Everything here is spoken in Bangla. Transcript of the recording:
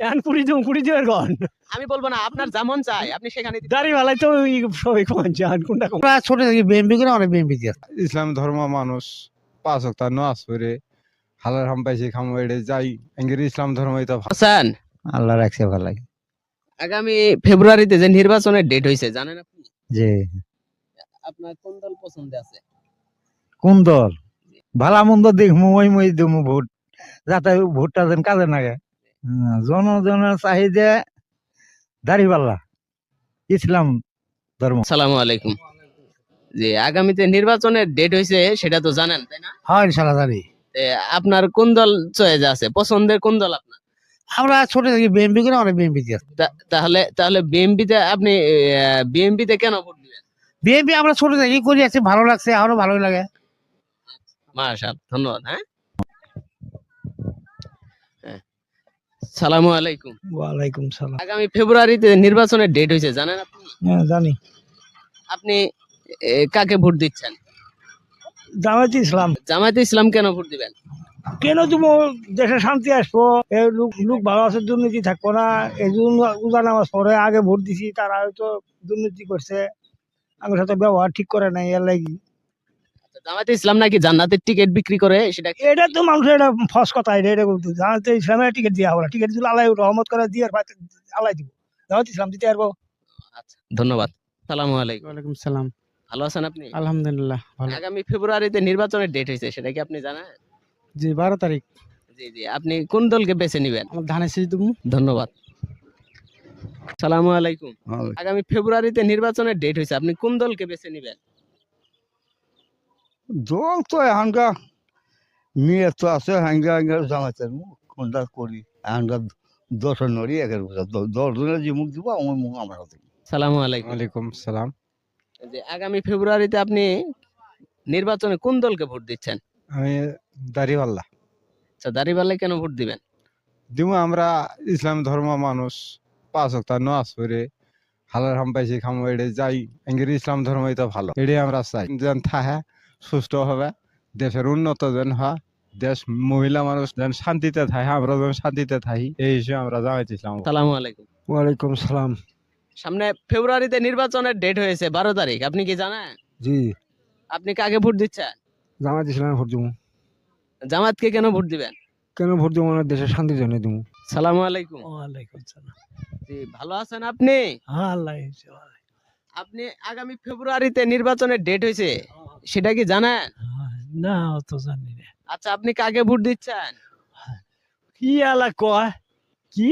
এখন কুড়ি দিবেন কোন আমি বলবো না, আপনার যেমন চাই আপনি সেখানে দিতে দাড়ি ভালাই তো সবাই কোনছে এখন কোনটা কোন আমরা ছোট থেকে বিএমপি করে অনেক বিএমপি দিয়ে ইসলাম ধর্ম মানুষ 5 ওয়াক্ত নামাজ পড়ে হালাল হাম পাইছে খাম এড়ে যাই এঙ্গের ইসলাম ধর্ম এটা হাসান, আল্লাহ রাখছে ভালো লাগে। আগামী ফেব্রুয়ারিতে যে নির্বাচনের ডেট হয়েছে জানেন আপনি? যে আপনার কোন দল পছন্দ আছে? কোন দল ভালা মন্দ দেখমু ওই মই দেবো ভোট, যাতে ভোটটা যেন কাজে লাগে। জনজনের চাহিদা দাড়িপাল্লা ইসলাম ধর্ম। আসসালামু আলাইকুম। যে আগামীতে নির্বাচনের ডেট হয়েছে সেটা তো জানেন, তাই না? হয় ইনশাল্লাহ জানি। আপনার কোন দল চয়েস আছে, পছন্দের কোন দল আপনার? আমরা ছোট থেকে বিএমপি করে অনেক বিএমপি দিয়ে তাহলে বিএনপিতে আপনি বিএনপিতে কেন ভোট দিবেন? বিএমপি আমরা ছোট থেকে করে আছি, ভালো লাগছে, আরো ভালোই লাগে। মাশাআল্লাহ, ধন্যবাদ। হ্যাঁ, সালামু আলাইকুম। ওয়ালাইকুম সালাম। আগামী ফেব্রুয়ারিতে নির্বাচনের ডেট হয়েছে জানেন আপনি? হ্যাঁ জানি। আপনি কাকে ভোট দিচ্ছেন? জামায়াতে ইসলাম। জামায়াতে ইসলাম কেন ভোট দিবেন? কেন তুমি দেশে শান্তি আসবো, এই লোক ভালো আছে, দুর্নীতি থাকবো না, এই জন্য উজা নামাজ পড়ে আগে ভোট দিছি, তারা হয়তো দুর্নীতি করছে, আমার সাথে ব্যবহার ঠিক করে নাই, এর লাগি। জামায়াতে ইসলাম নাকি জান্নাতের টিকিট বিক্রি করে, সেটা এটা তো মানুষের এটা ফস কথা, এটা বলতো জামায়াতে ইসলামের টিকিট দিয়া হবে না, টিকিট দিলে আল্লাহ রহমত করে দিয়ে আল্লাহ দিব, জামায়াতে ইসলাম দিতে পারবো। আচ্ছা, ধন্যবাদ। সালামু আলাইকুম। ওয়ালাইকুম সালাম। ভালো আছেন আপনি? আলহামদুলিল্লাহ ভালো। আগামী ফেব্রুয়ারিতে নির্বাচনের ডেট হয়েছে, সেটা কি আপনি জানেন? জি 12 তারিখ। জি জি, আপনি কোন দলকে বেছে নিবেন? আমার ধানের শীষ দেবো। ধন্যবাদ। সালামু আলাইকুম। আগামী ফেব্রুয়ারিতে নির্বাচনের ডেট হয়েছে, আপনি কোন দলকে বেছে নিবেন? দল তো এখানকার মেয়ে তো আছে হাঙ্গা হাঙ্গা জামাইতের মুখ কোনটা করি এখানকার 10 নড়ি একের 10 জনের যে মুখ দিব আমার মুখ আমার হাতে। সালামু আলাইকুম। ওয়ালাইকুম সালাম। যে আগামী ফেব্রুয়ারিতে আপনি নির্বাচনে কোন দলকে ভোট দিচ্ছেন? আমি দাড়িপাল্লা আচ্ছা, দাঁড়িপাল্লায় কেন ভোট দিবেন? দিমু আমরা ইসলাম ধর্ম মানুষ 5 ওয়াক্ত নামাজ পড়ে হালাল হাম পাইছে খাম এড়ে যাই এঙ্গের ইসলাম ধর্ম এটা ভালো, এটাই আমরা চাই যেন থাহে সুস্থ হবে, দেশের উন্নত যেন হয়, দেশ মহিলা মানুষ যেন শান্তিতে থাকে, আমরা যেন শান্তিতে থাকি, এই হিসেবে আমরা জামায়াতে ইসলাম। সালামু আলাইকুম। ওয়ালাইকুম সালাম। সামনে ফেব্রুয়ারিতে নির্বাচনের ডেট হয়েছে 12 তারিখ, আপনি কি জানেন? জি আপনি কাকে ভোট দিচ্ছেন? জামাত ইসলামে ভোট দেবো। জামাতকে কেন ভোট দিবেন? কেন ভোট দেবো? আমার দেশের শান্তির জন্য দেবো। সালামু আলাইকুম। ওয়ালাইকুম সালাম। জি, ভালো আছেন আপনি? হ্যাঁ আল্লাহ। আপনি আগামী ফেব্রুয়ারিতে নির্বাচনের ডেট হয়েছে, সেটা কি জানেন? না অত জানি না। আচ্ছা, আপনি কাকে ভোট দিচ্ছেন? কি আলা কয় কি